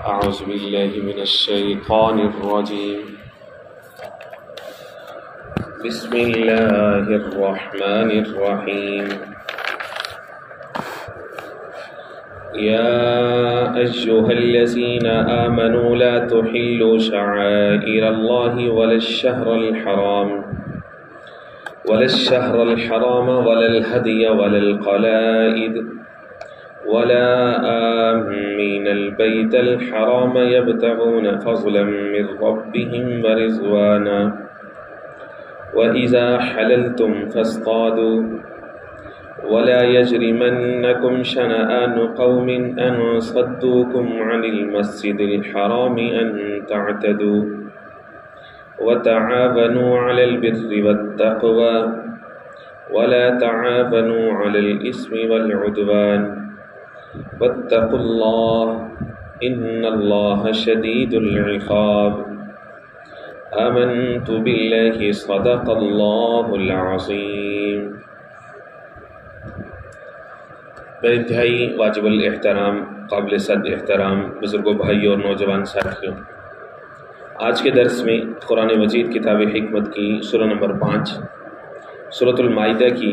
أعوذ بالله من الشيطان الرجيم. بسم الله الرحمن الرحيم. يا أيها الذين آمنوا لا تحلوا شعائر الله ولا الشهر الحرام ولا الهدي ولا القلائد ولا آمين البيت الحرام يبتغون فضلا من ربهم ورضوانا وإذا حللتم فاصطادوا ولا يجرمنكم شنآن قوم أن صدوكم عن المسجد الحرام أن تعتدوا وتعاونوا على البر والتقوى ولا تعاونوا على الإثم والعدوان واتقوا الله إن الله شديد العقاب. آمنت بالله صدق الله العظيم. بے انتہائی واجب الاحترام قابل صد احترام بزرگوں بھائیوں اور نوجوان ساتھیوں، آج کے درس میں قرآن مجید کتاب حکمت کی سورہ نمبر 5 سورۃ المائدہ کی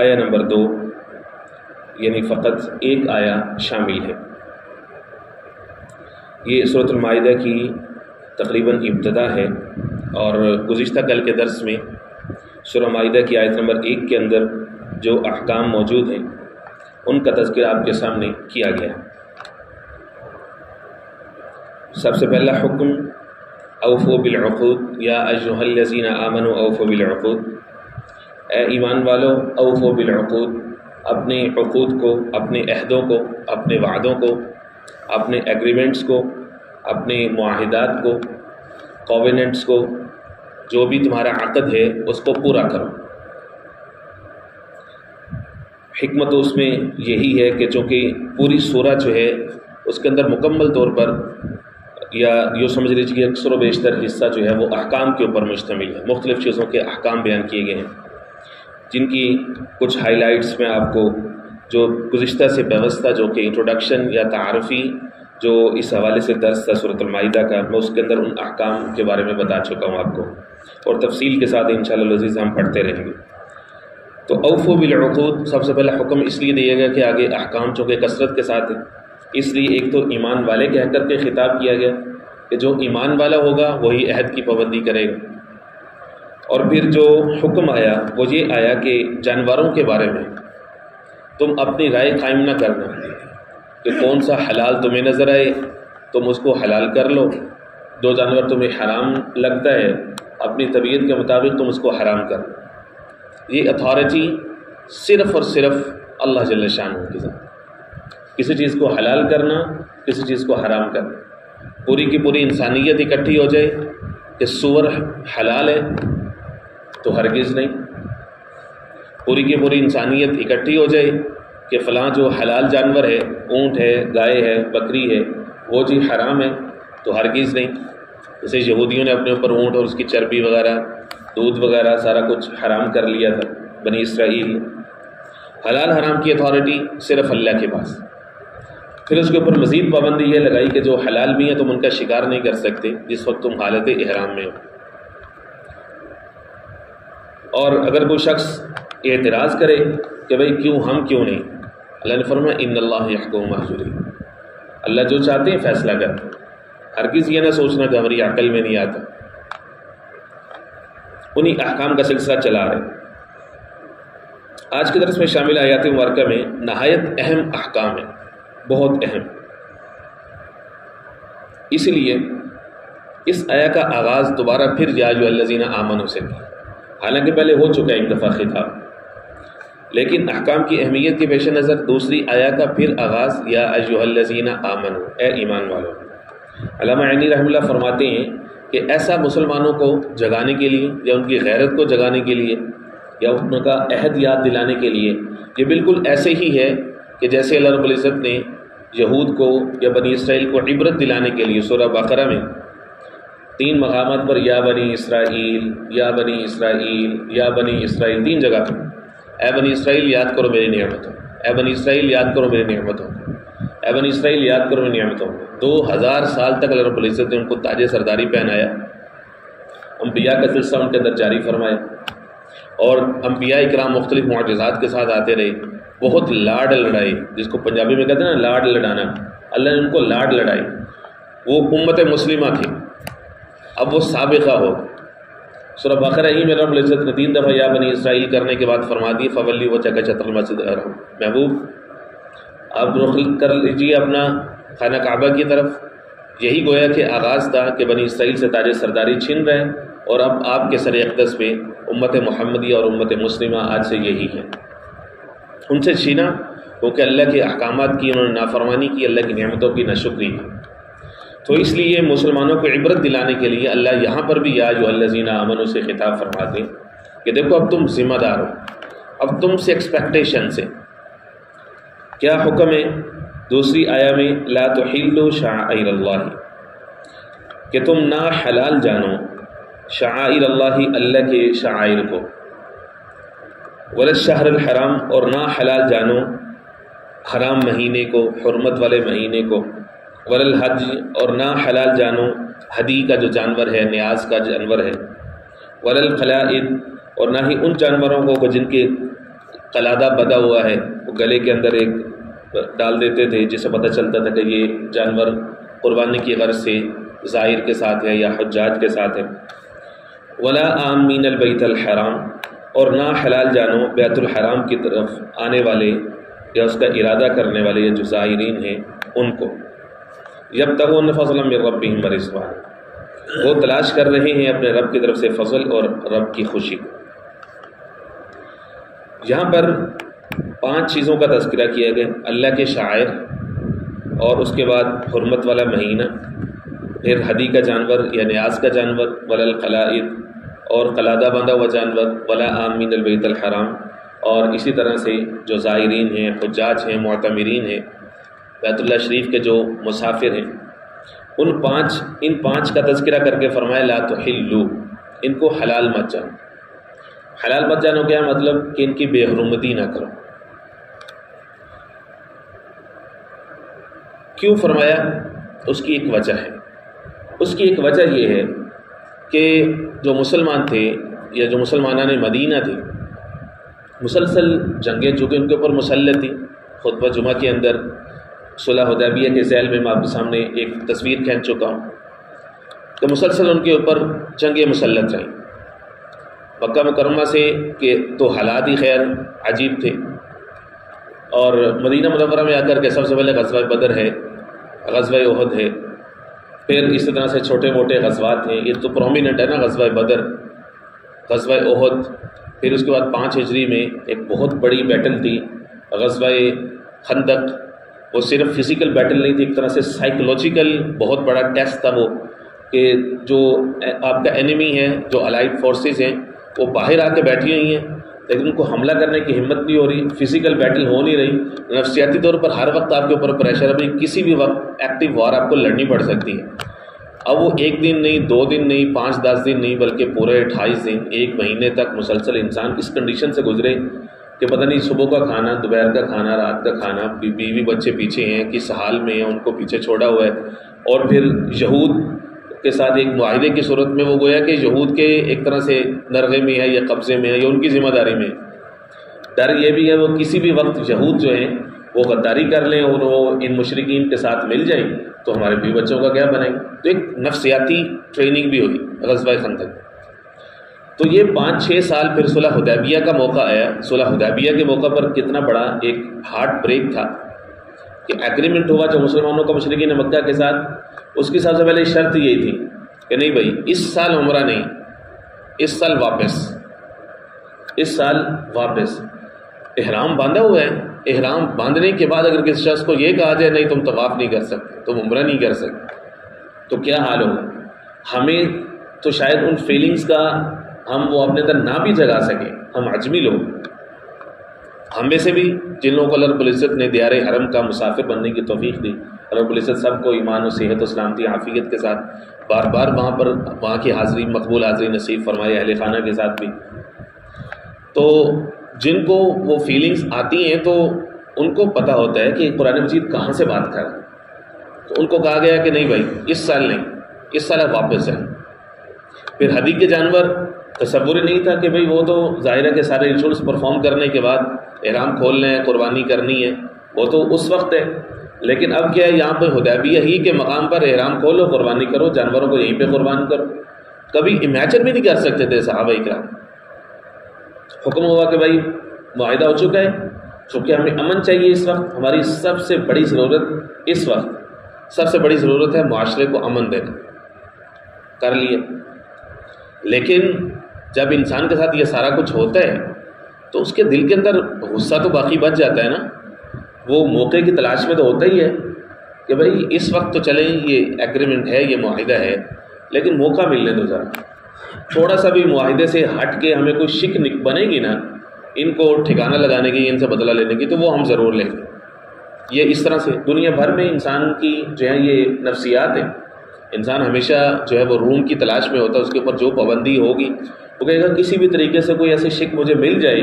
آیہ نمبر 2 یعنی فقط ایک آیہ شامل ہے۔ یہ سورۃ المائدہ کی تقریباً ابتدا ہے، اور گزشتہ کل کے درس میں سورہ مائدہ کی آیت نمبر 1 کے اندر جو احکام موجود ہیں ان کا تذکرہ آپ کے سامنے کیا گیا۔ سب سے پہلا حکم اوفوا بالعقود، یا ایھا الذین آمنوا اوفوا بالعقود، اے ایمان والو اوفوا بالعقود، اپنے عقود کو، اپنے عہدوں کو، اپنے وعدوں کو، اپنے ایگریمنٹس کو، اپنے معاہدات کو، کووننٹس کو، جو بھی تمہارا عقد ہے اس کو پورا کرو۔ حکمت اس میں یہی ہے کہ چونکہ پوری سورہ جو ہے اس کے اندر مکمل طور پر، یا یوں سمجھ لیجیے کہ اکثر و بیشتر حصہ جو ہے وہ احکام کے اوپر مشتمل ہے، مختلف چیزوں کے احکام بیان کیے گئے ہیں، جن کی کچھ ہائی لائٹس میں آپ کو جو گزشتہ سے پیوستہ جو کہ انٹروڈکشن یا تعارفی جو اس حوالے سے درس تھا سورۃ المائدہ کا، میں اس کے اندر ان احکام کے بارے میں بتا چکا ہوں آپ کو، اور تفصیل کے ساتھ انشاءاللہ العزیز ہم پڑھتے رہیں گے۔ تو اوفوا بالعقود سب سے پہلا حکم اس لیے دیا گیا کہ آگے احکام چونکہ کثرت کے ساتھ ہے، اس لیے ایک تو ایمان والے کہہ کر کے خطاب کیا گیا کہ جو ایمان والا ہوگا وہی عہد کی پابندی کرے گا، اور پھر جو حکم آیا وہ یہ آیا کہ جانوروں کے بارے میں تم اپنی رائے قائم نہ کرنا کہ کون سا حلال تمہیں نظر آئے تم اس کو حلال کر لو، جو جانور تمہیں حرام لگتا ہے اپنی طبیعت کے مطابق تم اس کو حرام کر لو۔ یہ اتھارٹی صرف اور صرف اللہ جل شانہ کی ذات، کسی چیز کو حلال کرنا، کسی چیز کو حرام کرنا، پوری کی پوری انسانیت اکٹھی ہو جائے کہ سور حلال ہے تو ہرگز نہیں، پوری کی پوری انسانیت اکٹھی ہو جائے کہ فلاں جو حلال جانور ہے، اونٹ ہے، گائے ہے، بکری ہے، وہ چیز حرام ہے تو ہرگز نہیں۔ جیسے یہودیوں نے اپنے اوپر اونٹ اور اس کی چربی وغیرہ، دودھ وغیرہ سارا کچھ حرام کر لیا تھا بنی اسرائیل۔ حلال حرام کی اتھارٹی صرف اللہ کے پاس۔ پھر اس کے اوپر مزید پابندی یہ لگائی کہ جو حلال بھی ہیں تم ان کا شکار نہیں کر سکتے جس وقت تم حالت احرام میں ہو، اور اگر کوئی شخص اعتراض کرے کہ بھئی کیوں نہیں، اللہ نے فرمایا ان اللہ یحکم ما یرید، اللہ جو چاہتے ہیں فیصلہ کرتے ہیں، ہرگز یہ نہ سوچنا کہ ہماری عقل میں نہیں آتا۔ انہی احکام کا سلسلہ چلا رہے۔ آج کے درس میں شامل آیات مبارکہ میں نہایت اہم احکام ہیں، بہت اہم، اس لیے اس آیہ کا آغاز دوبارہ پھر یا ایھا الذین آمنوا سے کیا، حالانکہ پہلے ہو چکا ہے ایک دفعہ خطاب، لیکن احکام کی اہمیت کے پیش نظر دوسری آیہ کا پھر آغاز یا ایھا الذین آمنوا، اے ایمان والو۔ علامہ عینی رحمہ اللہ فرماتے ہیں کہ ایسا مسلمانوں کو جگانے کے لیے، یا ان کی غیرت کو جگانے کے لیے، یا ان کا عہد یاد دلانے کے لیے، یہ بالکل ایسے ہی ہے کہ جیسے اللہ رب العزت نے یہود کو یا بنی اسرائیل کو عبرت دلانے کے لیے سورہ بقرہ میں 3 مقامات پر یا بنی اسرائیل، یا بنی اسرائیل، یا بنی اسرائیل، 3 جگہ پر اے بنی اسرائیل یاد کرو میری نعمتوں، اے بنی اسرائیل یاد کرو میری نعمتوں، اے بنی اسرائیل یاد کرو میری نعمتوں۔ 2000 سال تک اللہ رب العزت نے ان کو تاج سرداری پہنایا، انبیاء کا سلسلہ ان کے اندر جاری فرمایا، اور انبیاء اکرام مختلف معجزات کے ساتھ آتے رہے، بہت لاڈ لڑائے، جس کو پنجابی میں کہتے ہیں نا لاڈ لڑانا، اللہ نے ان کو لاڈ لڑائی، وہ امت مسلمہ تھی، اب وہ سابقہ ہو۔ سورہ بقرہ ہی میں رب العزت نے 3 دفعہ یا بنی اسرائیل کرنے کے بعد فرما دی فولی وجہک شطر المسجد الحرام، محبوب آپ رخ کر لیجیے اپنا خانہ کعبہ کی طرف۔ یہی گویا کہ آغاز تھا کہ بنی اسرائیل سے تاج سرداری چھن رہے، اور اب آپ کے سر اقدس پہ امت محمدیہ اور امت مسلمہ آج سے یہی ہے۔ ان سے چھینا کیونکہ اللہ کے احکامات کی انہوں نے نافرمانی کی، اللہ کی نعمتوں کی ناشکری کی۔ تو اس لیے مسلمانوں کو عبرت دلانے کے لیے اللہ یہاں پر بھی یا ایھا الذین آمنوا سے خطاب فرماتے ہیں کہ دیکھو اب تم ذمہ دار ہو، اب تم سے ایکسپیکٹیشن سے کیا حکم ہے؟ دوسری آیا میں لا تحلوا شعائر اللہ، کہ تم نہ حلال جانو شعائر اللہ، اللہ کے شعائر کو، ولا الشہر الحرام، اور نہ حلال جانو حرام مہینے کو، حرمت والے مہینے کو، ولا الحج، اور نہ حلال جانو ہدی کا جو جانور ہے، نیاز کا جانور ہے، ولا القلائد، اور نہ ہی ان جانوروں کو جن کے قلادہ بدا ہوا ہے، وہ گلے کے اندر ایک ڈال دیتے تھے جسے پتہ چلتا تھا کہ یہ جانور قربانی کی غرض سے زائر کے ساتھ ہے یا حجاج کے ساتھ ہے، ولا آمین البیت الحرام، اور نہ حلال جانو بیت الحرام کی طرف آنے والے یا اس کا ارادہ کرنے والے یا جو زائرین ہیں ان کو، یبتغون فضلا من ربہم ورضوانا، وہ تلاش کر رہے ہیں اپنے رب کی طرف سے فضل اور رب کی خوشی کو۔ یہاں پر 5 چیزوں کا تذکرہ کیا گیا، اللہ کے شاعر، اور اس کے بعد حرمت والا مہینہ، پھر ہدی کا جانور یا نیاز کا جانور، ولا القلائد، اور قلادہ بندھا ہوا جانور، ولا آمین البیت الحرام، اور اسی طرح سے جو زائرین ہیں، حجاج ہیں، معتمرین ہیں، بیت اللہ شریف کے جو مسافر ہیں، ان 5 کا تذکرہ کر کے فرمایا لا تحلوا، ان کو حلال مت جانو۔ حلال مت جانو کیا مطلب؟ کہ ان کی بے حرمتی نہ کرو۔ کیوں فرمایا؟ اس کی ایک وجہ ہے، اس کی ایک وجہ یہ ہے کہ جو مسلمان تھے یا جو مسلمانان مدینہ تھے، مسلسل جنگیں چونکہ ان کے اوپر مسلط تھی۔ خطبہ جمعہ کے اندر صلح حدیبیہ کے ذیل میں آپ کے سامنے ایک تصویر کھینچ چکا ہوں کہ مسلسل ان کے اوپر جنگیں مسلط رہیں۔ مکہ مکرمہ سے کہ تو حالات ہی خیر عجیب تھے، اور مدینہ منورہ میں آ کر کے سب سے پہلے غزوہ بدر ہے، غزوہ احد ہے، پھر اسی طرح سے چھوٹے موٹے غزوات ہیں، یہ تو پرومیننٹ ہے نا، غزوہ بدر، غزوہ احد، پھر اس کے بعد 5 ہجری میں ایک بہت بڑی بیٹل تھی غزوہ خندق۔ وہ صرف فزیکل بیٹل نہیں تھی، ایک طرح سے سائیکولوجیکل بہت بڑا ٹیسٹ تھا وہ، کہ جو آپ کا اینیمی ہے، جو الائڈ فورسز ہیں، وہ باہر آ کے بیٹھی ہوئی ہیں لیکن ان کو حملہ کرنے کی ہمت نہیں ہو رہی، فزیکل بیٹل ہو نہیں رہی، نفسیاتی طور پر ہر وقت آپ کے اوپر پریشر ہے، کسی بھی وقت ایکٹیو وار آپ کو لڑنی پڑ سکتی ہے۔ اب وہ 1 دن نہیں، 2 دن نہیں، 5-10 دن نہیں، بلکہ پورے 28 دن، 1 مہینے تک مسلسل انسان اس کنڈیشن سے گزرے کہ پتہ نہیں صبح کا کھانا، دوپہر کا کھانا، رات کا کھانا، بیوی بچے پیچھے ہیں، کس حال میں ہیں، ان کو پیچھے چھوڑا ہوا ہے، اور پھر یہود کے ساتھ ایک معاہدے کی صورت میں وہ گویا کہ یہود کے ایک طرح سے نرغے میں ہے یا قبضے میں ہے یا ان کی ذمہ داری میں۔ ڈر یہ بھی ہے وہ کسی بھی وقت یہود جو ہیں وہ غداری کر لیں اور وہ ان مشرکین کے ساتھ مل جائیں تو ہمارے بیوی بچوں کا کیا بنائیں گے۔ تو ایک نفسیاتی ٹریننگ بھی ہوئی غزوہ خندق۔ تو یہ 5-6 سال پھر صلح حدیبیہ کا موقع آیا۔ صلح حدیبیہ کے موقع پر کتنا بڑا ایک ہارٹ بریک تھا کہ ایگریمنٹ ہوا جو مسلمانوں کا مشرکین مکہ کے ساتھ، اس کی سب سے پہلے شرط یہی تھی کہ نہیں بھائی اس سال عمرہ نہیں، اس سال واپس، اس سال واپس۔ احرام باندھا ہوا ہے، احرام باندھنے کے بعد اگر کسی شخص کو یہ کہا جائے نہیں تم طواف نہیں کر سکتے، تم عمرہ نہیں کر سکتے، تو کیا حال ہوگا؟ ہمیں تو شاید ان فیلنگز کا ہم وہ اپنے اندر نہ بھی جگا سکیں، ہم عجمی لوگ، ہم میں سے بھی جن لوگوں کو اللہ رب العزت نے دیار حرم کا مسافر بننے کی توفیق دی، اللہ رب العزت سب کو ایمان و صحت و سلامتی عافیت کے ساتھ بار بار وہاں کی حاضری، مقبول حاضری نصیب فرمائے، اہل خانہ کے ساتھ بھی۔ تو جن کو وہ فیلنگز آتی ہیں تو ان کو پتہ ہوتا ہے کہ قرآن مجید کہاں سے بات کر رہا ہے۔ تو ان کو کہا گیا کہ نہیں بھائی اس سال نہیں، اس سال آپ واپس جائیں۔ پھر ہدی کے جانور تصور ہی نہیں تھا کہ بھائی وہ تو ظاہر ہے کہ سارے ریچولس پرفارم کرنے کے بعد احرام کھولنا ہے، قربانی کرنی ہے، وہ تو اس وقت ہے، لیکن اب کیا ہے یہاں پہ حدیبیہ ہی کے مقام پر احرام کھولو، قربانی کرو، جانوروں کو یہیں پہ قربان کرو۔ کبھی امیجن بھی نہیں کر سکتے تھے صحابہ اکرام۔ حکم ہوا کہ بھائی معاہدہ ہو چکا ہے، چونکہ ہمیں امن چاہیے اس وقت، ہماری سب سے بڑی ضرورت اس وقت، سب سے بڑی ضرورت ہے معاشرے کو امن دینا، کر لیے۔ لیکن جب انسان کے ساتھ یہ سارا کچھ ہوتا ہے تو اس کے دل کے اندر غصہ تو باقی بچ جاتا ہے نا، وہ موقع کی تلاش میں تو ہوتا ہی ہے کہ بھائی اس وقت تو چلیں، یہ ایگریمنٹ ہے، یہ معاہدہ ہے، لیکن موقع ملنے دو ذرا، تھوڑا سا بھی معاہدے سے ہٹ کے ہمیں کوئی شک بنے گی نا ان کو ٹھکانہ لگانے کی، ان سے بدلہ لینے کی، تو وہ ہم ضرور لیں گے۔ یہ اس طرح سے دنیا بھر میں انسان کی جو ہے یہ نفسیات ہے، انسان ہمیشہ جو ہے وہ روم کی تلاش میں ہوتا ہے، اس کے اوپر جو پابندی ہوگی وہ کہے گا کسی بھی طریقے سے کوئی ایسی شک مجھے مل جائے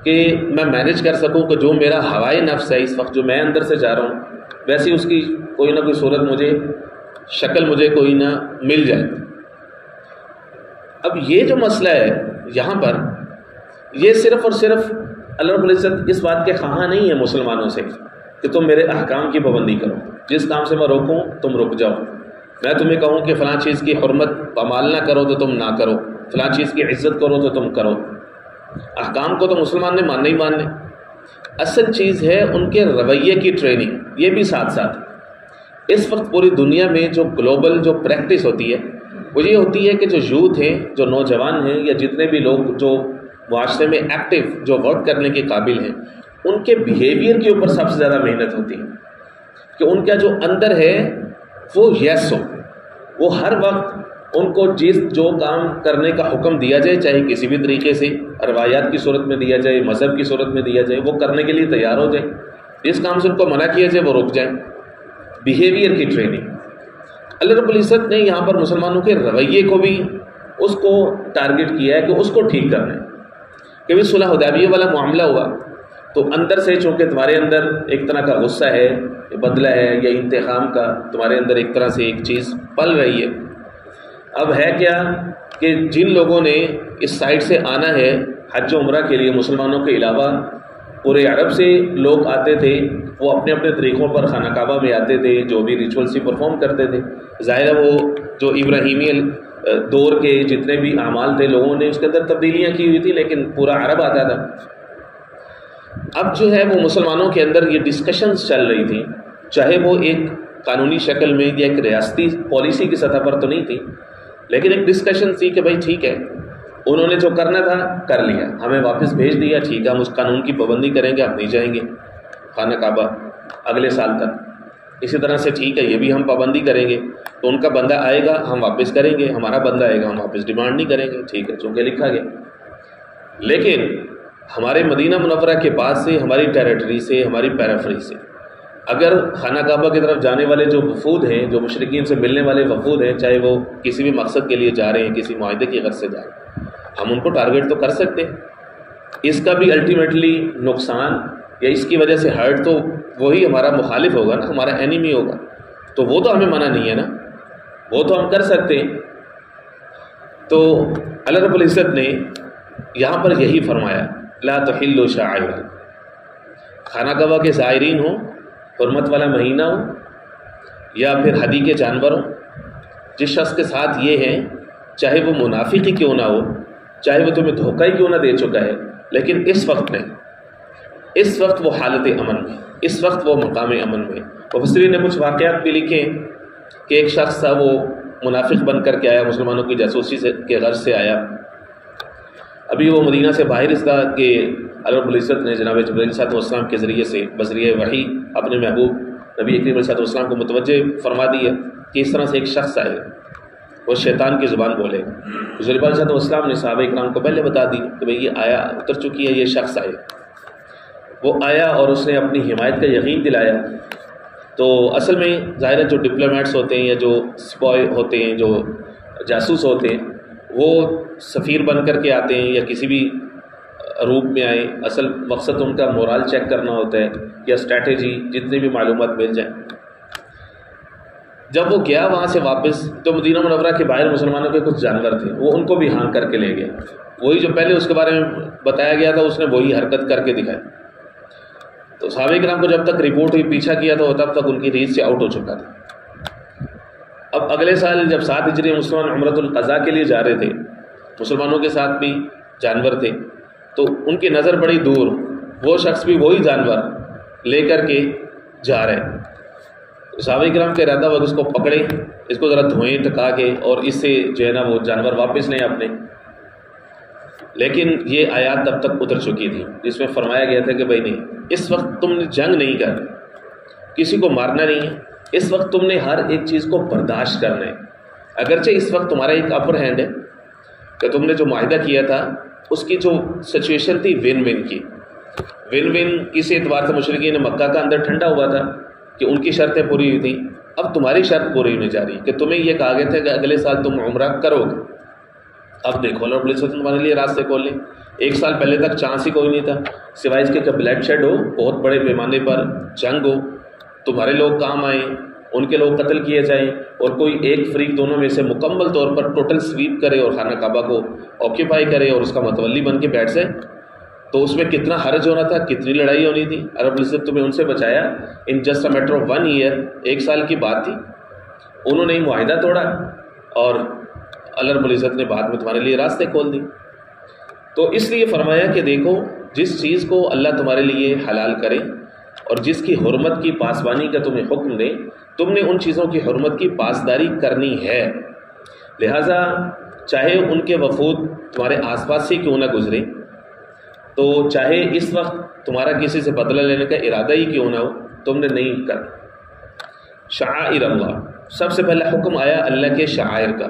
کہ میں مینیج کر سکوں کہ جو میرا ہوائے نفس ہے اس وقت، جو میں اندر سے جا رہا ہوں، ویسی اس کی کوئی نہ کوئی صورت مجھے، شکل مجھے کوئی نہ مل جائے۔ اب یہ جو مسئلہ ہے یہاں پر، یہ صرف اور صرف اللہ رب العزت اس بات کے خواہاں نہیں ہے مسلمانوں سے کہ تم میرے احکام کی پابندی کرو، جس کام سے میں روکوں تم رک جاؤ، میں تمہیں کہوں کہ فلاں چیز کی حرمت پامال نہ کرو تو تم نہ کرو، فلاں چیز کی عزت کرو تو تم کرو۔ احکام کو تو مسلمان نے ماننا ہی ماننے، اصل چیز ہے ان کے رویے کی ٹریننگ۔ یہ بھی ساتھ ساتھ اس وقت پوری دنیا میں جو گلوبل جو پریکٹس ہوتی ہے وہ یہ ہوتی ہے کہ جو یوتھ ہیں، جو نوجوان ہیں، یا جتنے بھی لوگ جو معاشرے میں ایکٹیو، جو ورک کرنے کے قابل ہیں، ان کے بیہیویئر کے اوپر سب سے زیادہ محنت ہوتی ہے کہ ان کا جو اندر ہے وہ یس ہو، وہ ہر وقت ان کو جو کام کرنے کا حکم دیا جائے، چاہے کسی بھی طریقے سے روایات کی صورت میں دیا جائے، مذہب کی صورت میں دیا جائے، وہ کرنے کے لیے تیار ہو جائیں، جس کام سے ان کو منع کیا جائے وہ رک جائیں۔ بیہیویئر کی ٹریننگ اللہ رب العزت نے یہاں پر مسلمانوں کے رویے کو بھی اس کو ٹارگٹ کیا ہے کہ اس کو ٹھیک کرنا ہے۔ کہ بھی صلح حدیبیہ والا معاملہ ہوا تو اندر سے چونکہ تمہارے اندر ایک طرح کا غصہ ہے، بدلہ ہے یا انتقام کا، تمہارے اندر ایک طرح سے ایک چیز پل رہی ہے۔ اب ہے کیا کہ جن لوگوں نے اس سائڈ سے آنا ہے حج و عمرہ کے لیے، مسلمانوں کے علاوہ پورے عرب سے لوگ آتے تھے، وہ اپنے اپنے طریقوں پر خانہ کعبہ میں آتے تھے، جو بھی ریچولس ہی پرفارم کرتے تھے۔ ظاہر ہے وہ جو ابراہیمی دور کے جتنے بھی اعمال تھے لوگوں نے اس کے اندر تبدیلیاں کی ہوئی تھی، لیکن پورا عرب آتا تھا۔ اب جو ہے وہ مسلمانوں کے اندر یہ ڈسکشنز چل رہی تھیں، چاہے وہ ایک قانونی شکل میں یا ایک ریاستی پالیسی کی سطح پر تو نہیں تھی، لیکن ایک ڈسکشن تھی کہ بھائی ٹھیک ہے، انہوں نے جو کرنا تھا کر لیا، ہمیں واپس بھیج دیا، ٹھیک ہے ہم اس قانون کی پابندی کریں گے، ہم نہیں جائیں گے خانہ کعبہ اگلے سال تک۔ اسی طرح سے ٹھیک ہے یہ بھی ہم پابندی کریں گے، تو ان کا بندہ آئے گا ہم واپس کریں گے، ہمارا بندہ آئے گا ہم واپس ڈیمانڈ نہیں کریں گے، ٹھیک ہے چونکہ لکھا گیا۔ لیکن ہمارے مدینہ منورہ کے بعد سے، ہماری ٹیریٹری سے، ہماری پیرافری سے اگر خانہ کعبہ کی طرف جانے والے جو وفود ہیں، جو مشرکین سے ملنے والے وفود ہیں، چاہے وہ کسی بھی مقصد کے لیے جا رہے ہیں، کسی معاہدے کی غرض سے جا رہے ہیں، ہم ان کو ٹارگٹ تو کر سکتے ہیں۔ اس کا بھی الٹیمیٹلی نقصان یا اس کی وجہ سے ہرٹ تو وہی ہمارا مخالف ہوگا نا، ہمارا اینیمی ہوگا، تو وہ تو ہمیں منع نہیں ہے نا، وہ تو ہم کر سکتے ہیں۔ تو اللہ رب العزت نے یہاں پر یہی فرمایا، لا تحلوا شعائر، خانہ کعبہ کے زائرین ہوں، حرمت والا مہینہ ہو، یا پھر ہدی کے جانور ہوں، جس شخص کے ساتھ یہ ہے، چاہے وہ منافق ہی کیوں نہ ہو، چاہے وہ تمہیں دھوکہ ہی کیوں نہ دے چکا ہے، لیکن اس وقت نہیں، اس وقت وہ حالت امن میں، اس وقت وہ مقام امن میں۔ مفسرین نے کچھ واقعات بھی لکھے کہ ایک شخص تھا، وہ منافق بن کر کے آیا، مسلمانوں کی جاسوسی کے غرض سے آیا۔ ابھی وہ مدینہ سے باہر اس طرح کہ اللہ رب العزت نے جناب جبرائیل صلی اللہ علیہ وسلم کے ذریعے سے بذریعہ وحی اپنے محبوب نبی کریم صلی اللہ علیہ وسلم کو متوجہ فرما دی ہے کہ اس طرح سے ایک شخص آئے، وہ شیطان کی زبان بولے۔ حضور پاک صلی اللہ علیہ وسلم نے صحابہ اکرام کو پہلے بتا دی کہ بھئی یہ آیا اتر چکی ہے، یہ شخص آئے۔ وہ آیا اور اس نے اپنی حمایت کا یقین دلایا۔ تو اصل میں ظاہر ہے جو ڈپلومیٹس ہوتے ہیں یا جو سپائے ہوتے ہیں، جو جاسوس ہوتے ہیں، وہ سفیر بن کر کے آتے ہیں یا کسی بھی روپ میں آئیں، اصل مقصد ان کا مورال چیک کرنا ہوتا ہے یا اسٹریٹجی، جتنی بھی معلومات مل جائیں۔ جب وہ گیا وہاں سے واپس تو مدینہ منورہ کے باہر مسلمانوں کے کچھ جانور تھے، وہ ان کو بھی ہانک کر کے لے گیا، وہی جو پہلے اس کے بارے میں بتایا گیا تھا اس نے وہی حرکت کر کے دکھائی۔ تو صحابہ کرام کو جب تک رپورٹ ہوئی پیچھا کیا تو تب تک ان کی ریس سے آؤٹ ہو چکا تھا۔ اب اگلے سال جب 7 ہجری مسلمان عمرۃ القضاء کے لیے جا رہے تھے، مسلمانوں کے ساتھ بھی جانور تھے، تو ان کی نظر بڑی دور، وہ شخص بھی وہی جانور لے کر کے جا رہے۔ صحابہ کرام کا ارادہ ہوا کہ اس کو پکڑے، اس کو ذرا دھوئیں ٹکا کے اور اس سے جو ہے نا وہ جانور واپس لیں اپنے، لیکن یہ آیات تب تک اتر چکی تھی جس میں فرمایا گیا تھا کہ بھائی نہیں، اس وقت تم نے جنگ نہیں کرنی، کسی کو مارنا نہیں ہے، اس وقت تم نے ہر ایک چیز کو برداشت کرنا ہے۔ اگرچہ اس وقت تمہارا ایک اپر ہینڈ ہے کہ تم نے جو معاہدہ کیا تھا اس کی جو سچویشن تھی ون ون کی، ون ون کسی اعتبار سے مشرکین مکہ کا اندر ٹھنڈا ہوا تھا کہ ان کی شرطیں پوری ہوئی تھیں، اب تمہاری شرط پوری ہونے جا رہی ہے کہ تمہیں یہ کہا گیا تھا کہ اگلے سال تم عمرہ کرو گے، اب دیکھو اللہ رب العزت تمہارے لیے راستے کھول لیں۔ 1 سال پہلے تک چانس ہی کوئی نہیں تھا سوائے اس کے کہ بلیڈ شیڈ ہو، بہت بڑے پیمانے پر جنگ ہو، تمہارے لوگ کام آئیں، ان کے لوگ قتل کیے جائیں، اور کوئی ایک فریق دونوں میں سے مکمل طور پر ٹوٹل سویپ کرے اور خانہ کعبہ کو آکیپائی کرے اور اس کا متولی بن کے بیٹھ جائے، تو اس میں کتنا حرج ہونا تھا، کتنی لڑائی ہونی تھی۔ رب العزت تمہیں ان سے بچایا in just a matter of 1 year, 1 سال کی بات تھی، انہوں نے معاہدہ توڑا اور اللہ رب العزت نے بعد میں تمہارے لیے راستے کھول دی۔ تو اس لیے فرمایا کہ دیکھو جس چیز کو اللہ تمہارے لیے حلال کرے اور جس کی حرمت کی پاسبانی کا تمہیں حکم دے، تم نے ان چیزوں کی حرمت کی پاسداری کرنی ہے، لہٰذا چاہے ان کے وفود تمہارے آس پاس سے کیوں نہ گزرے، تو چاہے اس وقت تمہارا کسی سے بدلہ لینے کا ارادہ ہی کیوں نہ ہو، تم نے نہیں کرنا۔ شعائر اللہ، سب سے پہلا حکم آیا اللہ کے شعائر کا،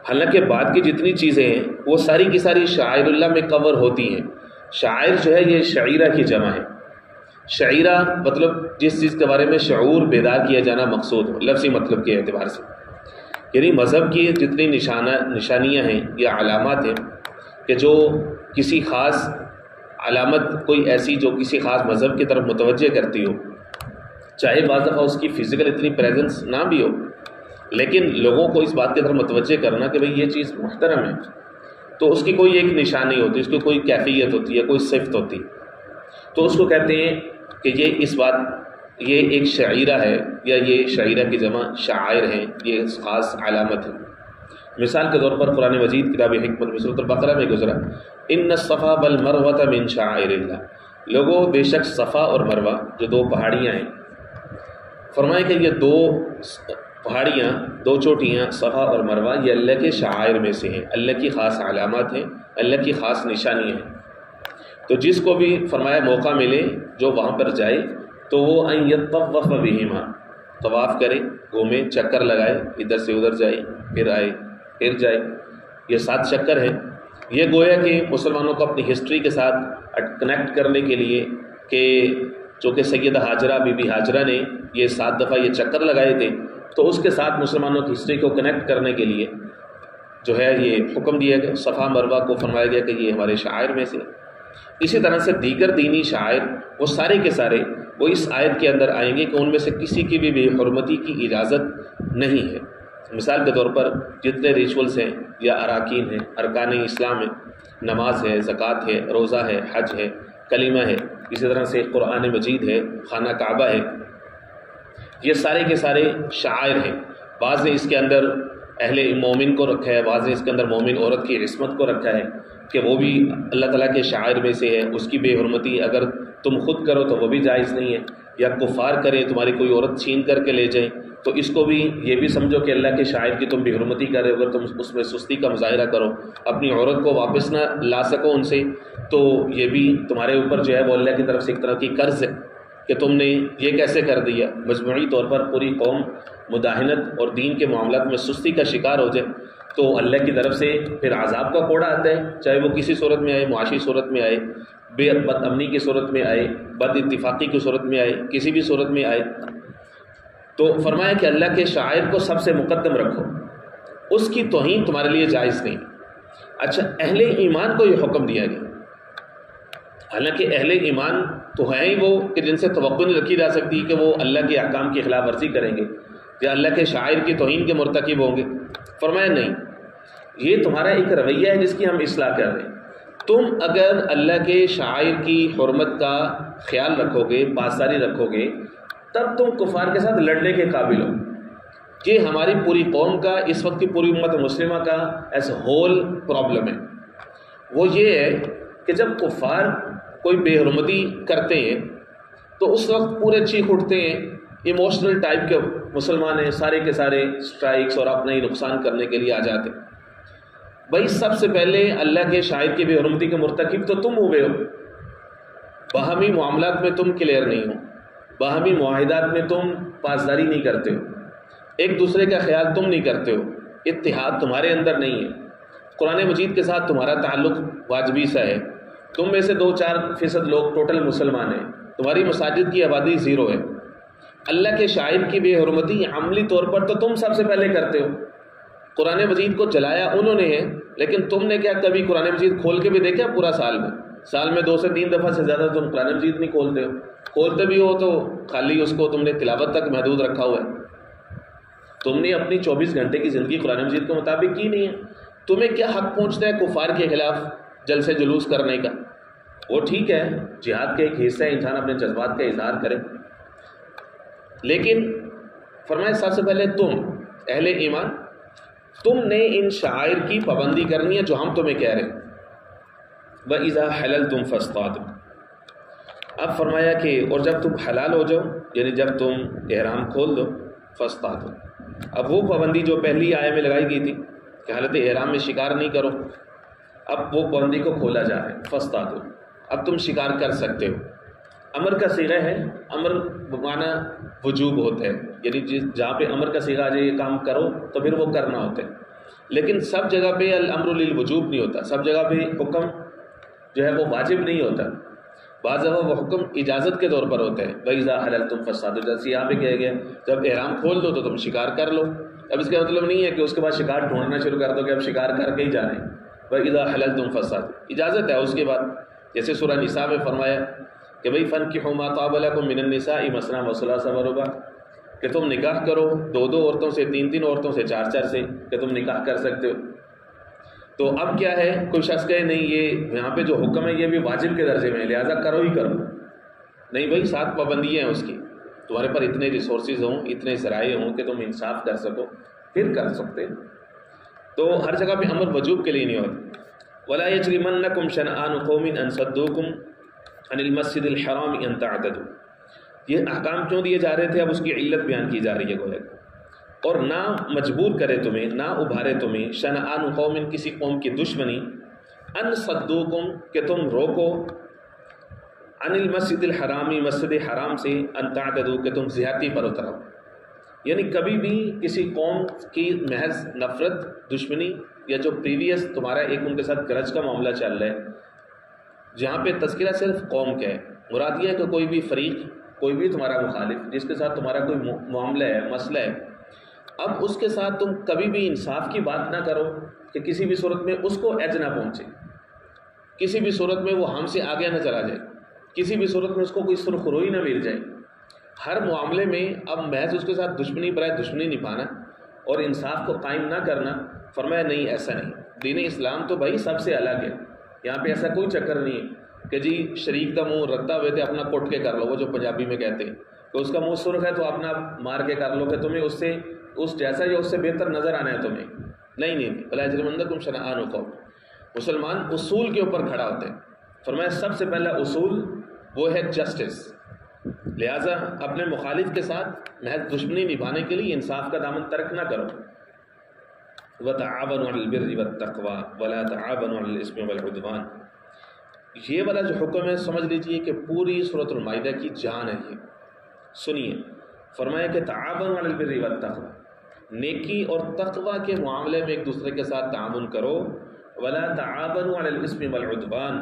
حالانکہ بعد کی جتنی چیزیں ہیں وہ ساری کی ساری شعائر اللہ میں کور ہوتی ہیں۔ شعائر جو ہے یہ شعیرہ کی جمع ہے، شعیرہ مطلب جس چیز کے بارے میں شعور بیدار کیا جانا مقصود ہو، لفظی مطلب کے اعتبار سے، یعنی مذہب کی جتنی نشانیاں ہیں یا علامات ہیں کہ جو کسی خاص علامت کوئی ایسی جو کسی خاص مذہب کی طرف متوجہ کرتی ہو، چاہے بعض دفعہ اس کی فزیکل اتنی پریزنس نہ بھی ہو، لیکن لوگوں کو اس بات کی طرف متوجہ کرنا کہ بھئی یہ چیز محترم ہے، تو اس کی کوئی ایک نشانی ہوتی ہے، اس کی کوئی کیفیت ہوتی ہے، کوئی صفت ہوتی ہے، تو اس کو کہتے ہیں کہ یہ ایک شعیرہ ہے، یا یہ شعیرہ کی جمع شعائر ہیں، یہ خاص علامت ہے۔ مثال کے طور پر قرآن مجید کتاب حکمت میں سورۃ البقرہ میں گزرا، ان الصفا والمروۃ من شعائر اللہ، لوگوں بے شک صفا اور مروہ جو 2 پہاڑیاں ہیں، فرمایا کہ یہ 2 پہاڑیاں، 2 چوٹیاں صفا اور مروہ یہ اللہ کے شعائر میں سے ہیں، اللہ کی خاص علامات ہیں، اللہ کی خاص نشانیاں ہیں۔ تو جس کو بھی فرمایا موقع ملے جو وہاں پر جائے تو وہ ان یطوف بہما، طواف کرے، گھومے، چکر لگائے، ادھر سے ادھر جائے، پھر آئے، پھر جائے، یہ 7 چکر ہیں۔ یہ گویا کہ مسلمانوں کو اپنی ہسٹری کے ساتھ کنیکٹ کرنے کے لیے کہ چونکہ سیدہ ہاجرہ بی بی ہاجرہ نے یہ 7 دفعہ یہ چکر لگائے تھے، تو اس کے ساتھ مسلمانوں کی ہسٹری کو کنیکٹ کرنے کے لیے جو ہے یہ حکم دیا گیا، صفا مروہ کو فرمایا گیا کہ یہ ہمارے شعائر میں سے۔ اسی طرح سے دیگر دینی شعائر وہ سارے کے سارے وہ اس آیت کے اندر آئیں گے کہ ان میں سے کسی کی بھی بے حرمتی کی اجازت نہیں ہے۔ مثال کے طور پر جتنے ریچولز ہیں یا اراکین ہیں، ارکان اسلام ہیں، نماز ہے، زکوٰۃ ہے، روزہ ہے، حج ہے، کلمہ ہے، اسی طرح سے قرآن مجید ہے، خانہ کعبہ ہے، یہ سارے کے سارے شعائر ہیں۔ بعض نے اس کے اندر اہل مومن کو رکھا ہے، بعض نے اس کے اندر مومن عورت کی عصمت کو رکھا ہے کہ وہ بھی اللہ تعالیٰ کے شاعر میں سے ہے، اس کی بے حرمتی اگر تم خود کرو تو وہ بھی جائز نہیں ہے، یا کفار کریں تمہاری کوئی عورت چھین کر کے لے جائیں تو اس کو بھی یہ بھی سمجھو کہ اللہ کے شاعر کی تم بے حرمتی کر رہے ہو، اگر تم اس میں سستی کا مظاہرہ کرو، اپنی عورت کو واپس نہ لا سکو ان سے، تو یہ بھی تمہارے اوپر جو ہے وہ اللہ کی طرف سے ایک طرح کی قرض ہے کہ تم نے یہ کیسے کر دیا۔ مجموعی طور پر پوری قوم مداہنت اور دین کے معاملات میں سستی کا شکار ہو جائے تو اللہ کی طرف سے پھر عذاب کا کوڑا آتا ہے، چاہے وہ کسی صورت میں آئے، معاشی صورت میں آئے، بد امنی کی صورت میں آئے، بد اتفاقی کی صورت میں آئے، کسی بھی صورت میں آئے۔ تو فرمایا کہ اللہ کے شاعر کو سب سے مقدم رکھو، اس کی توہین تمہارے لیے جائز نہیں۔ اچھا، اہل ایمان کو یہ حکم دیا گیا، حالانکہ اہل ایمان تو ہیں ہی وہ کہ جن سے توقع نہیں رکھی جا سکتی کہ وہ اللہ کے احکام کی خلاف ورزی کریں گے، یا اللہ کے شاعر کی توہین کے مرتکب ہوں گے؟ فرمایا نہیں، یہ تمہارا ایک رویہ ہے جس کی ہم اصلاح کر رہے ہیں۔ تم اگر اللہ کے شاعر کی حرمت کا خیال رکھو گے، پاسداری رکھو گے، تب تم کفار کے ساتھ لڑنے کے قابل ہو۔ یہ ہماری پوری قوم کا، اس وقت کی پوری امت مسلمہ کا ایز ہول پرابلم ہے۔ وہ یہ ہے کہ جب کفار کوئی بے حرمتی کرتے ہیں تو اس وقت پورے چیخ اٹھتے ہیں، ایموشنل ٹائپ کے مسلمان ہیں، سارے کے سارے اسٹرائکس اور اپنا ہی نقصان کرنے کے لیے آ جاتے۔ بھائی سب سے پہلے اللہ کے شاعر کی بے حرمتی کے مرتکب تو تم ہوئے ہو، باہمی معاملات میں تم کلیئر نہیں ہو، باہمی معاہدات میں تم پاسداری نہیں کرتے ہو، ایک دوسرے کا خیال تم نہیں کرتے ہو، اتحاد تمہارے اندر نہیں ہے، قرآن مجید کے ساتھ تمہارا تعلق واجبی سا ہے، تم میں سے 2-4% لوگ ٹوٹل مسلمان ہیں، تمہاری مساجد کی آبادی 0 ہے، اللہ کے شاعر کی بے حرمتی عملی طور پر تو تم سب سے پہلے کرتے ہو۔ قرآن مجید کو چلایا انہوں نے ہے، لیکن تم نے کیا کبھی قرآن مجید کھول کے بھی دیکھا پورا سال میں 2 سے 3 دفعہ سے زیادہ تم قرآن مجید نہیں کھولتے ہو، کھولتے بھی ہو تو خالی اس کو تم نے تلاوت تک محدود رکھا ہوا ہے۔ تم نے اپنی 24 گھنٹے کی زندگی قرآن مجید کے مطابق کی نہیں ہے۔ تمہیں کیا حق پہنچتا ہے کفار کے خلاف جلسے جلوس کرنے کا؟ وہ ٹھیک ہے، جہاد کا ایک حصہ ہے، انسان اپنے جذبات کا اظہار کرے، لیکن فرمایا سب سے پہلے تم اہل ایمان، تم نے ان شعائر کی پابندی کرنی ہے جو ہم تمہیں کہہ رہے ہیں۔ وَإِذَا حَلَلْتُمْ فَاصْطَادُوا، اب فرمایا کہ اور جب تم حلال ہو جاؤ، یعنی جب تم احرام کھول دو، فَاصْطَادُوا، اب وہ پابندی جو پہلی آیت میں لگائی گئی تھی کہ حالت احرام میں شکار نہیں کرو، اب وہ پابندی کو کھولا جا رہا ہے، فَاصْطَادُوا، اب تم شکار کر سکتے ہو۔ امر کا صیغہ ہے، امر معنی وجوب ہوتا ہے، یعنی جہاں پہ امر کا صیغہ آ جائے یہ کام کرو تو پھر وہ کرنا ہوتا ہے، لیکن سب جگہ پہ الامر للوجوب نہیں ہوتا، سب جگہ پہ حکم جو ہے وہ واجب نہیں ہوتا، بعض دفعہ وہ حکم اجازت کے طور پر ہوتا ہے۔ وَإِذَا حَلَلْتُمْ فَاصْطَادُوا، جیسے یہاں پہ کہا گیا جب احرام کھول دو تو تم شکار کر لو۔ اب اس کا مطلب نہیں ہے کہ اس کے بعد شکار ڈھونڈنا شروع کر دو کہ اب شکار کر کے ہی جا رہے ہیں۔ وَإِذَا حَلَلْتُمْ فَاصْطَادُوا، اجازت ہے اس کے بعد، جیسے سورہ نساء میں فرمایا کہ بھئی فَانكِحُوا مَا طَابَ لَكُم مِّنَ النِّسَاءِ مَثْنَىٰ وَثُلَاثَ وَرُبَاعَ، کہ تم نکاح کرو 2 عورتوں سے، 3 عورتوں سے، 4 سے، کہ تم نکاح کر سکتے ہو۔ تو اب کیا ہے، کوئی شخص کہے نہیں یہ یہاں پہ جو حکم ہے یہ بھی واجب کے درجے میں ہے لہٰذا کرو ہی کرو، نہیں بھائی 7 پابندیاں ہیں اس کی، تمہارے پر اتنے ریسورسز ہوں، اتنے ذرائع ہوں کہ تم انصاف کر سکو، پھر کر سکتے۔ تو ہر جگہ پہ امر وجوب کے لیے نہیں ہوتا۔ وَلَا يَجْرِمَنَّكُمْ شَنْآنُ قَوْمٍ أَن صَدُّوكُمْ عَنِ الْمَسْجِدِ الْحَرَامِ أَن تَعْتَدُوا، یہ احکام کیوں دیے جا رہے تھے، اب اس کی علت بیان کی جا رہی ہے گویا، اور نہ مجبور کرے تمہیں، نہ ابھارے تمہیں، شنآن قوم، کسی قوم کی دشمنی، ان صدوکم، کہ تم روکو، عن المسجد الحرامی، مسجد حرام سے، ان تعتدوا، کہ تم زیادتی پر اترو، یعنی کبھی بھی کسی قوم کی محض نفرت، دشمنی، یا جو پریویس تمہارا ایک ان کے ساتھ گرج کا معاملہ چل رہا ہے، جہاں پہ تذکرہ صرف قوم کا ہے، مراد یہ ہے کہ کوئی بھی فریق، کوئی بھی تمہارا مخالف جس کے ساتھ تمہارا کوئی معاملہ ہے، مسئلہ ہے، اب اس کے ساتھ تم کبھی بھی انصاف کی بات نہ کرو کہ کسی بھی صورت میں اس کو ایج نہ پہنچے، کسی بھی صورت میں وہ ہم سے آگے نہ چلا جائے، کسی بھی صورت میں اس کو کوئی سرخ روئی نہ مل جائے، ہر معاملے میں اب محض اس کے ساتھ دشمنی برائے دشمنی نبھانا اور انصاف کو قائم نہ کرنا۔ فرمایا نہیں، ایسا نہیں، دین اسلام تو بھائی سب سے الگ ہے، یہاں پہ ایسا کوئی چکر نہیں ہے کہ جی شریک کا منہ رتا ہوئے تھے اپنا کٹ کے کر لو، وہ جو پنجابی میں کہتے ہیں کہ اس کا منہ سرخ ہے تو اپنا مار کے کر لو کہ تمہیں اس سے اس جیسا یا اس سے بہتر نظر آنا ہے تمہیں، نہیں، وَلَا يَجْرِمَنَّكُمْ شَنَآنُ قَوْمٍ، مسلمان اصول کے اوپر کھڑا ہوتے ہیں۔ فرمایا سب سے پہلا اصول وہ ہے جسٹس، لہٰذا اپنے مخالف کے ساتھ محض دشمنی نبھانے کے لیے انصاف کا دامن ترک نہ کرو۔ وَتَعَاوَنُوا عَلَى الْبِرِّ وَالتَّقْوَىٰ وَلَا تَعَاوَنُوا عَلَى الْإِثْمِ وَالْعُدْوَانِ، یہ والا جو حکم ہے سمجھ لیجئے کہ پوری سورۃ المائدہ کی جان ہے یہ، سنیے۔ فرمایا کہ تعاون علی البر والتقوی، نیکی اور تقوی کے معاملے میں ایک دوسرے کے ساتھ تعاون کرو، ولا تعاونوا علی الاسم والعدوان،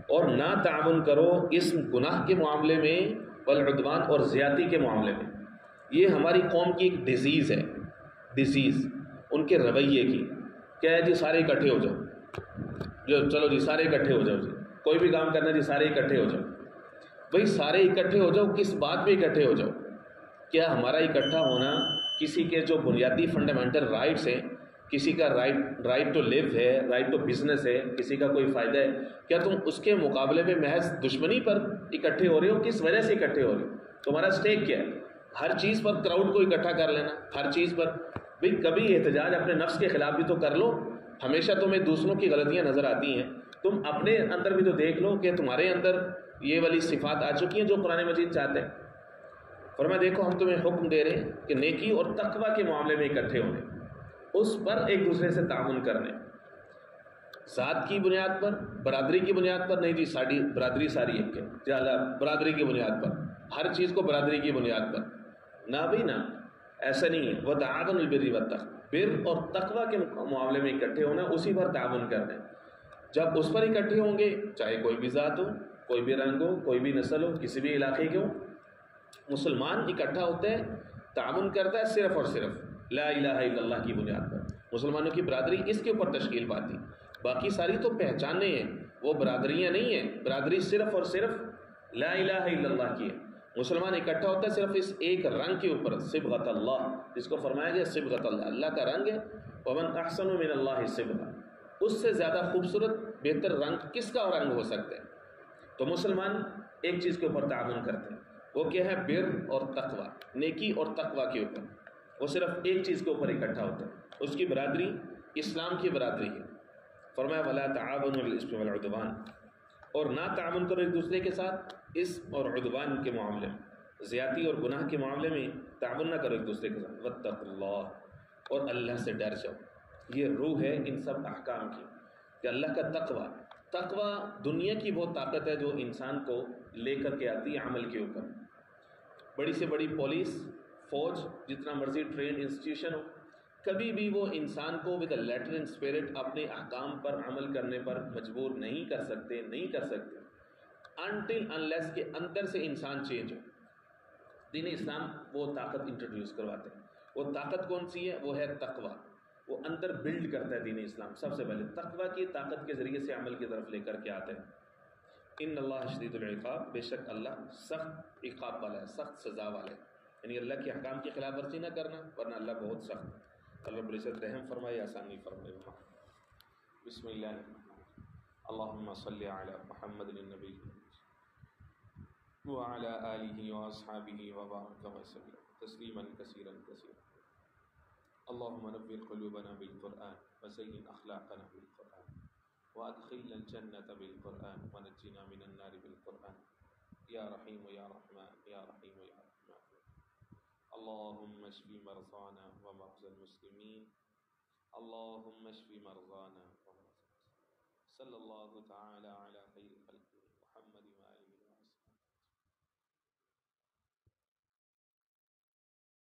اور نہ تعاون کرو اسم گناہ کے معاملے میں، والعدوان اور زیادتی کے معاملے میں۔ یہ ہماری قوم کی ایک ڈیزیز ہے، ڈیزیز ان کے رویے کی، کیا ہے جی سارے اکٹھے ہو جاؤ، چلو جی سارے اکٹھے ہو جاؤ، جی کوئی بھی کام کرنا جی سارے اکٹھے ہو جاؤ۔ بھائی سارے اکٹھے ہو جاؤ، کس بات پہ اکٹھے ہو جاؤ؟ کیا ہمارا اکٹھا ہونا کسی کے جو بنیادی فنڈامنٹل رائٹس ہیں، کسی کا رائٹ ٹو لیو ہے، رائٹ ٹو بزنس ہے، کسی کا کوئی فائدہ ہے، کیا تم اس کے مقابلے میں محض دشمنی پر اکٹھے ہو رہے ہو؟ کس وجہ سے اکٹھے ہو رہے ہو؟ تمہارا اسٹیک کیا ہے؟ ہر چیز پر کراؤڈ کو اکٹھا کر لینا، ہر چیز پر بھئی کبھی احتجاج اپنے نفس کے خلاف بھی تو کر لو. ہمیشہ تمہیں دوسروں کی غلطیاں نظر آتی ہیں، تم اپنے اندر بھی تو دیکھ لو کہ تمہارے اندر یہ والی صفات آ چکی ہیں جو قرآن مجید چاہتے ہیں. فرمایا دیکھو ہم تمہیں حکم دے رہے ہیں کہ نیکی اور تقوی کے معاملے میں اکٹھے ہونے، اس پر ایک دوسرے سے تعاون کرنے، ذات کی بنیاد پر، برادری کی بنیاد پر نہیں جی ساری برادری ساری ایک ہے، زیادہ برادری کی بنیاد پر، ہر چیز کو برادری کی بنیاد پر نہ بھی نہ، ایسا نہیں ہے. وتعاونوا البر والتقوی، بر اور تقوی کے معاملے میں اکٹھے ہونا، اسی پر تعاون کرنا. جب اس پر اکٹھے ہوں گے، چاہے کوئی بھی ذات ہو، کوئی بھی رنگ ہو، کوئی بھی نسل ہو، کسی بھی علاقے کے ہو، مسلمان اکٹھا ہوتا ہے، تعاون کرتا ہے صرف اور صرف لا الہ الا اللہ کی بنیاد پر. مسلمانوں کی برادری اس کے اوپر تشکیل پاتی، باقی ساری تو پہچانیں ہیں، وہ برادریاں نہیں ہیں. برادری صرف اور صرف لا الہ الا اللہ کی ہے. مسلمان اکٹھا ہوتا ہے صرف اس ایک رنگ کے اوپر، صبغۃ اللہ، جس کو فرمایا گیا صبغۃ اللہ، اللہ کا رنگ ہے. ومن احسن من اللہ صبغۃ، اس سے زیادہ خوبصورت بہتر رنگ کس کا رنگ ہو سکتا ہے؟ تو مسلمان ایک چیز کے اوپر تعاون کرتے ہیں، وہ کیا ہے؟ بر اور تقوی، نیکی اور تقوی کے اوپر. وہ صرف ایک چیز کے اوپر اکٹھا ہوتا ہے، اس کی برادری اسلام کی برادری ہے. فرمایا ولا تعاونوا علی الاثم والعدوان، اور نہ تعاون کرو ایک دوسرے کے ساتھ اسم اور عدوان کے معاملے میں، زیادتی اور گناہ کے معاملے میں تعاون نہ کرو ایک دوسرے کے ساتھ. واتقوا اللہ، اور اللہ سے ڈر جاؤ. یہ روح ہے ان سب احکام کی کہ اللہ کا تقوی. تقوی دنیا کی وہ طاقت ہے جو انسان کو لے کر کے آتی ہے عمل کے اوپر. بڑی سے بڑی پولیس، فوج، جتنا مرضی ٹرین انسٹیٹیوشن ہو، کبھی بھی وہ انسان کو with a letter and spirit اپنے احکام پر عمل کرنے پر مجبور نہیں کر سکتے انٹل انلیس کے اندر سے انسان چینج ہو. دین اسلام وہ طاقت انٹروڈیوس کرواتے ہیں. وہ طاقت کون سی ہے؟ وہ ہے تقوی. وہ اندر بلڈ کرتا ہے دین اسلام. سب سے پہلے تقوی کی طاقت کے ذریعے سے عمل کی طرف لے کر کے آتے ہیں. ان اللہ شدید العقاب، بے شک اللہ سخت عقاب والا ہے، سخت سزا والا ہے. یعنی اللہ کے احکام کی خلاف ورزی نہ کرنا، ورنہ اللہ بہت سخت ہے. اللہ رب العزت رحم فرمائے، آسانی فرمائے. بسم اللہ اللہم صلی علی محمد النبی وعلی آلہ واصحابہ وبارک وسلم تسلیما کثیرا کثیرا. اللہم نور قلوبنا بالقرآن وزین اخلاقنا بالقرآن وادخلنا الجنة بالقرآن ونجنا من النار بالقرآن یا رحیم یا رحمان یا رحیم یا رحمان. اللہم اشف مرضانا ومرضى المسلمین، اللہم اشف مرضانا ومرضى المسلمین. صلی اللہ تعالی علی خیر